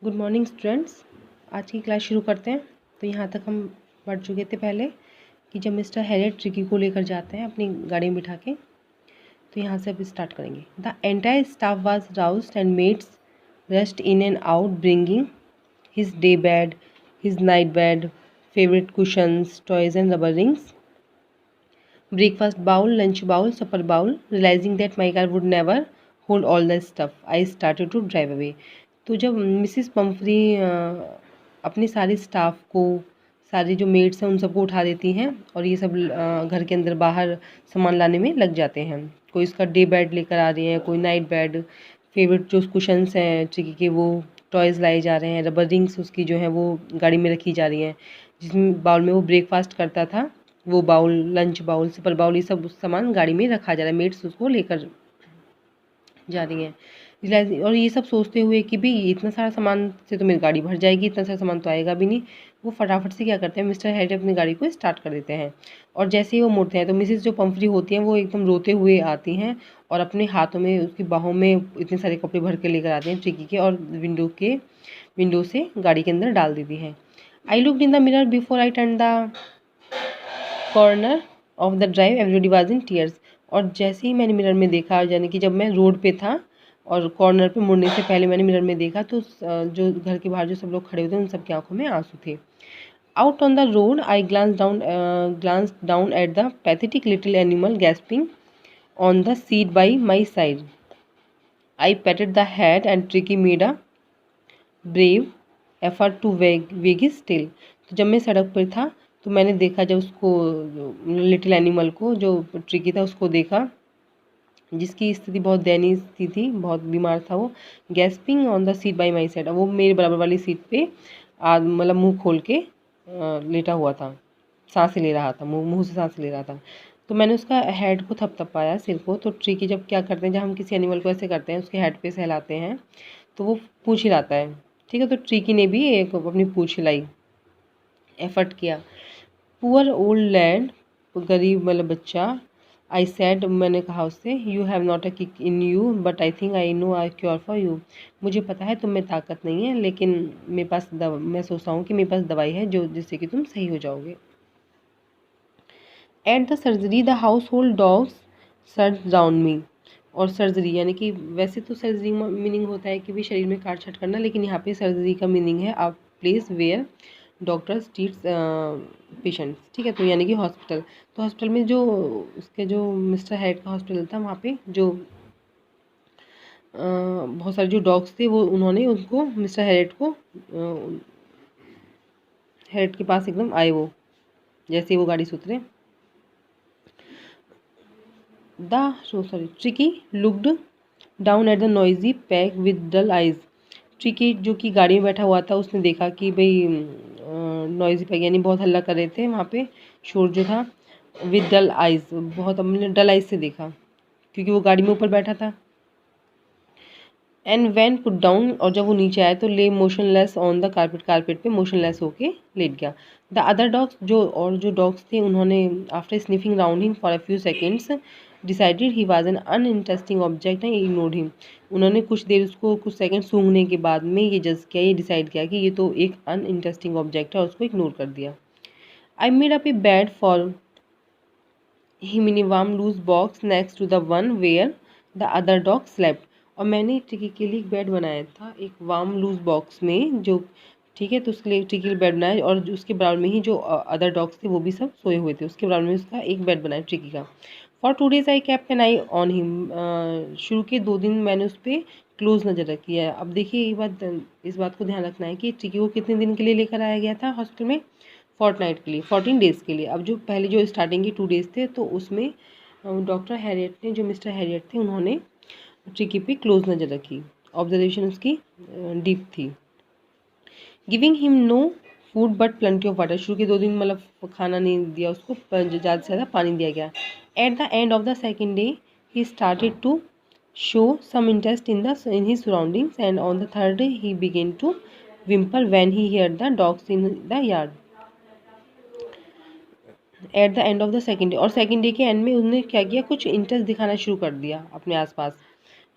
Good morning students. आज की class शुरू करते हैं। तो यहाँ तक हम पढ़ चुके थे पहले कि जब मिस्टर हैरियट ट्रिकी को लेकर जाते हैं अपनी गाड़ी में बिठा के, तो यहाँ से अब स्टार्ट करेंगे। The entire staff was roused and maids rushed in and out bringing his day bed, his night bed, favourite cushions, toys and rubber rings, breakfast bowl, lunch bowl, supper bowl. Realizing that my car would never hold all the stuff, I started to drive away. तो जब Mrs Pomfrey अपने सारे staff को, सारे जो maids हैं उन सबको उठा देती हैं और ये सब घर के अंदर बाहर सामान लाने में लग जाते हैं। कोई इसका डे बेड लेकर आ रही है, कोई नाइट बेड, फेवरेट जो कुशंस हैं ट्रिकी के वो टॉयज़ लाए जा रहे हैं, रबर रिंग्स उसकी जो है वो गाड़ी में रखी जा रही हैं, जिसमें बाउल में वो ब्रेकफास्ट करता था वो bowl, lunch bowl, super bowl, ये सब सामान गाड़ी में रखा जा रहा है, मेड्स उसको लेकर जा रही हैं। और ये सब सोचते हुए कि भाई इतना सारा सामान से तो मेरी गाड़ी भर जाएगी, इतना सारा सामान तो आएगा भी नहीं। वो फटाफट से क्या करते हैं, मिस्टर हैरियट अपनी गाड़ी को स्टार्ट कर देते हैं और जैसे ही वो मुड़ते हैं तो मिसिस जो पम्फ्री होती हैं वो एकदम रोते हुए आती हैं और अपने हाथों में, उसकी बाहों में इतने सारे कपड़े भर के लेकर आते हैं ट्रिकी के और विंडो से गाड़ी के अंदर डाल देती हैं। I looked in the mirror before I turn the corner of the drive, everybody was in tears. और जैसे ही मैंने मिरर में देखा, यानी कि जब मैं रोड पे था और कॉर्नर पे मुड़ने से पहले मैंने मिरर में देखा तो जो घर के बाहर जो सब लोग खड़े हुए थे उन सब की आंखों में आंसू थे। Out on the road I glanced down at the pathetic little animal gasping on the seat by my side. I patted the head and Tricki made a brave effort to wag his tail. तो जब मैं सड़क पर था तो मैंने देखा, जब उसको लिटिल एनिमल को, जो ट्रिकी था उसको देखा, जिसकी स्थिति बहुत दयनीय सी थी, बहुत बीमार था वो। Gasping on the seat bye my side, वो मेरे बराबर वाली सीट पे मतलब मुंह खोल के लेटा हुआ था, सांसें ले रहा था, मुंह से सांसें ले रहा था। तो मैंने उसका हेड को थपथपाया, सिर को। तो ट्रिकी जब क्या करते हैं, जब हम किसी एनिमल को ऐसे करते हैं, उसके हेड पे सहलाते हैं तो वो पूँछ हिलाता है, ठीक है। तो ट्रिकी ने भी एक अपनी पूँछ हिलाई, एफर्ट किया। पुअर ओल्ड लैड, गरीब मतलब बच्चा। आई सेड, मैंने कहा उससे, you have not a kick in you but I think I know I cure for you. मुझे पता है तुम में ताकत नहीं है, लेकिन मेरे पास मैं सोचता हूँ कि मेरे पास दवाई है जो जिससे कि तुम सही हो जाओगे। At the surgery the household dogs surged round me. और सर्जरी यानी कि वैसे तो सर्जरी मीनिंग होता है कि भी शरीर में काट छाट करना, लेकिन यहाँ पे सर्जरी का मीनिंग है a place where doctors treats patients, ठीक है। तो यानी कि हॉस्पिटल। तो हॉस्पिटल में जो उसके जो मिस्टर हैरियट का हॉस्पिटल था, वहाँ पे जो बहुत सारे जो डॉग्स थे वो उन्होंने उनको मिस्टर हैरियट के पास एकदम आए वो, जैसे ही वो गाड़ी से उतरे। Tricky looked down at the noisy pack with dull eyes. Tricky जो कि गाड़ी में बैठा हुआ था, उसने देखा कि भाई नॉइजी पैक यानी बहुत हल्ला कर रहे थे वहाँ पे, शोर जो था। विद डल आइज, बहुत हमने डल आइज से देखा क्योंकि वो गाड़ी में ऊपर बैठा था। एंड वैन पुट डाउन, और जब वो नीचे आया तो ले मोशनलेस ऑन द कारपेट पे मोशनलेस होके लेट गया। द अदर डॉग्स, जो डॉग्स थे, उन्होंने after sniffing round him for a few seconds decided he was an uninteresting object and ignored him. उन्होंने कुछ देर उसको, कुछ सेकंड सूंघने के बाद में ये जज किया, ये डिसाइड किया कि ये तो एक अनइंटरेस्टिंग ऑब्जेक्ट है और उसको इग्नोर कर दिया। I made up a bed for him in a warm loose box next to the one where the other dog slept. और मैंने ट्रिकी के लिए एक बेड बनाया था एक वार्म लूज बॉक्स में, जो, ठीक है। तो उसके लिए ट्रिकी के लिए बेड बनाया और उसके बराबर में ही जो अदर डॉग्स थे वो भी सब सोए हुए थे, उसके बराबर में उसका एक बेड बनाया ट्रिकी का। For 2 days I kept an eye on him. शुरू के 2 दिन मैंने उस पर क्लोज नज़र रखी है। अब देखिए इस बात को ध्यान रखना है कि ट्रिकी को कितने दिन के लिए लेकर आया गया था हॉस्पिटल में, फोर्टनाइट के लिए, 14 डेज़ के लिए। अब जो पहले जो स्टार्टिंग के 2 days थे तो उसमें डॉक्टर हैरियट ने, जो मिस्टर हैरियट थे, उन्होंने ट्रिकी पे क्लोज नज़र रखी, ऑब्जर्वेशन उसकी डीप थी। Giving him no food but plenty of water. शुरू के 2 दिन मतलब खाना नहीं दिया उसको, ज़्यादा से ज़्यादा पानी दिया गया। At the end of the second day he started to show some interest in his surroundings and on the third day he began to whimper when he hear the dogs in the yard. At the end of the second day, और second day के end में उन्होंने क्या किया, कुछ interest दिखाना शुरू कर दिया अपने आसपास।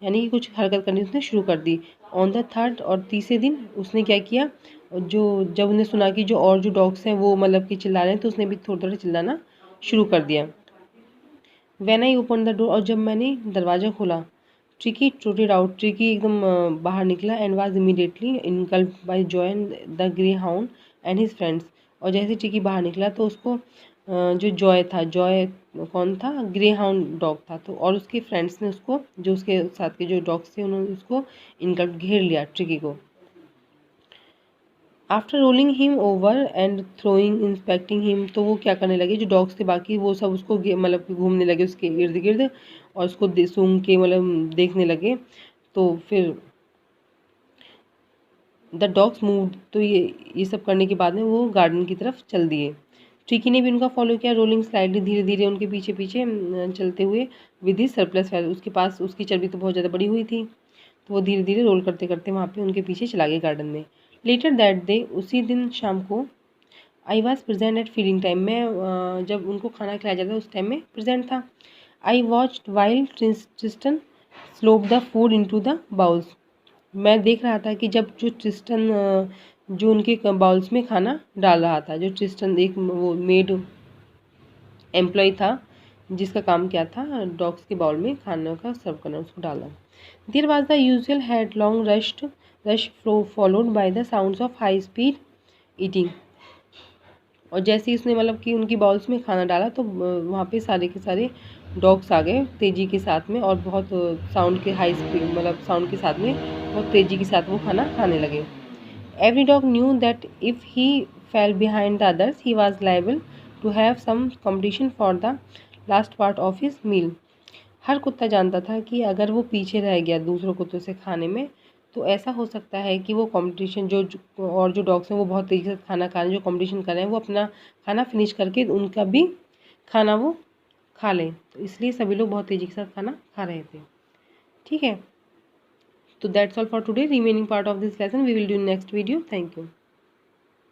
यानी कि कुछ हरकत करनी उसने शुरू कर दी। ऑन द थर्ड, और तीसरे दिन उसने क्या किया, जो जब उन्हें सुना कि जो और जो डॉग्स हैं वो मतलब कि चिल्ला रहे हैं, तो उसने भी थोड़ा थोड़ा चिल्लाना शुरू कर दिया। When I open the door, और जब मैंने दरवाज़ा खोला, ट्रिकी ट्रोटेड आउट, ट्रिकी एकदम बाहर निकला, and was immediately engulfed by Joy the greyhound and his friends. और जैसे ट्रिकी बाहर निकला तो उसको जो जॉय था, जॉय कौन था, ग्रे हाउंड डॉग था, तो और उसके फ्रेंड्स ने उसको, जो उसके साथ के जो डॉग्स थे, उन्होंने उसको इनगल्फ घेर लिया ट्रिकी को। After rolling him over and throwing inspecting him, तो वो क्या करने लगे, जो डॉग्स थे बाकी वो सब उसको मतलब कि घूमने लगे उसके इर्द गिर्द, और उसको सूंघ के मतलब देखने लगे। तो फिर द डॉग्स मूव, तो ये सब करने के बाद में वो गार्डन की तरफ चल दिए। ट्रिकी ने भी उनका फॉलो किया, रोलिंग स्लाइडली, धीरे धीरे उनके पीछे पीछे चलते हुए, विद ही सरप्लस फैल, उसके पास उसकी चर्बी तो बहुत ज़्यादा बड़ी हुई थी, तो वो धीरे धीरे रोल करते करते वहाँ पे उनके पीछे चला गया गार्डन में। लेटर दैट डे, उसी दिन शाम को, I was present at feeding time, मैं जब उनको खाना खिलाया जाता उस टाइम में प्रेजेंट था। I watched while Tristan slope the food into the bowls, मैं देख रहा था कि जब जो ट्रिस्टन जो उनके बाउल्स में खाना डाल रहा था, जो ट्रिस्टन एक वो मेड एम्प्लॉय था जिसका काम क्या था डॉग्स के बाउल में खाना का सर्व करना, उसको डालना। There was the usual headlong rush followed by the sounds of high speed eating, और जैसे ही उसने मतलब कि उनकी बाउल्स में खाना डाला तो वहाँ पे सारे के सारे डॉग्स आ गए तेज़ी के साथ में, और बहुत साउंड के हाई स्पीड मतलब साउंड के साथ में बहुत तेज़ी के साथ वो खाना खाने लगे। Every dog knew that if he fell behind the others he was liable to have some competition for the last part of his meal. हर कुत्ता जानता था कि अगर वो पीछे रह गया दूसरों कुत्तों से खाने में, तो ऐसा हो सकता है कि वो कंपटीशन और जो डॉग्स हैं वो बहुत तेज़ी से खाना खा रहे हैं, जो कंपटीशन कर रहे हैं वो अपना खाना फिनिश करके उनका भी खाना वो खा लें, तो इसलिए सभी लोग बहुत तेज़ी के साथ खाना खा रहे थे। ठीक है, तो that's all for today, remaining part of this lesson we will do in next video. Thank you.